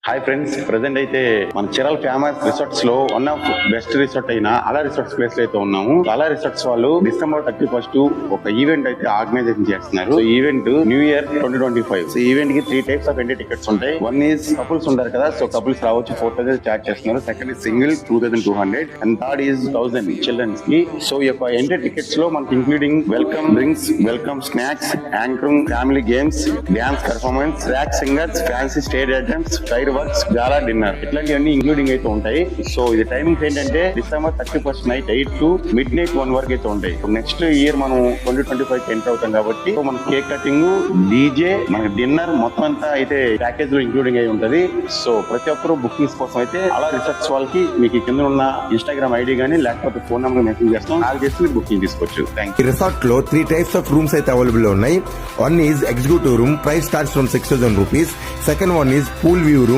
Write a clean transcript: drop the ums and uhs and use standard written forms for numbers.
Hi friends, present అయితే మన చిరాల్ famous resorts లో వన్ ఆఫ్ బెస్ట్ రిసార్ట్ అయిన అలా రిసార్ట్స్ ప్లేస్ లో అయితే ఉన్నాము. అలా రిసార్ట్స్ వాళ్ళు డిసెంబర్ 31 ఒక ఈవెంట్ అయితే ఆర్గనైజేషన్ చేస్తున్నారు. Event new year 2025. So event కి 3 టైప్స్ ఆఫ్ ఎంట్రీ టికెట్స్ ఉంటాయి. వన్ ఈజ్ కపుల్స్ ఉంటారు కదా, సో కపుల్స్ రావచ్చు, 4,000 చార్జ్ చేస్తున్నారు. Second is single 2,200 and third is 1,000 children's కి. సో ఈ యొక్క ఎంట్రీ టికెట్స్ లో మనకి including welcome drinks, welcome snacks, anchoring, family games, dance performance, track singers, fancy stage items, fire works, gala dinner ఇట్లాంటివన్నీ including అయితే ఉంటాయి. So ఇది timings ఏంటంటే డిసెంబర్ 31 నైట్ 8 to midnight 1 వరకు అయితే ఉంటాయి. నెక్స్ట్ ఇయర్ మనం 2025 ఎంటర్ అవుతాం కాబట్టి మన కేక్ కటింగ్, డీజే, మన డిన్నర్ మొత్తం అంతా అయితే ప్యాకేజ్ లో ఇంక్లూడింగ్ అయి ఉంటది. సో ప్రతి ఒక్కరు బుకింగ్స్ కోసం అయితే అలా రిసార్ట్స్ వాళ్ళకి మీకు కింద ఉన్న ఇన్స్టాగ్రామ్ ఐడి గానీ లేకపోతే ఫోన్ నెంబర్ మెసేజ్ చేస్తాం, కాల్ చేసి బుకింగ్ తీసుకోవచ్చు. ఈ రిసార్ట్ లో 3 టైప్స్ ఆఫ్ రూమ్స్ అయితే అవైలబుల్ ఉన్నాయి. One is executive room, price starts from 6,000 rupees. Second one is pool view room.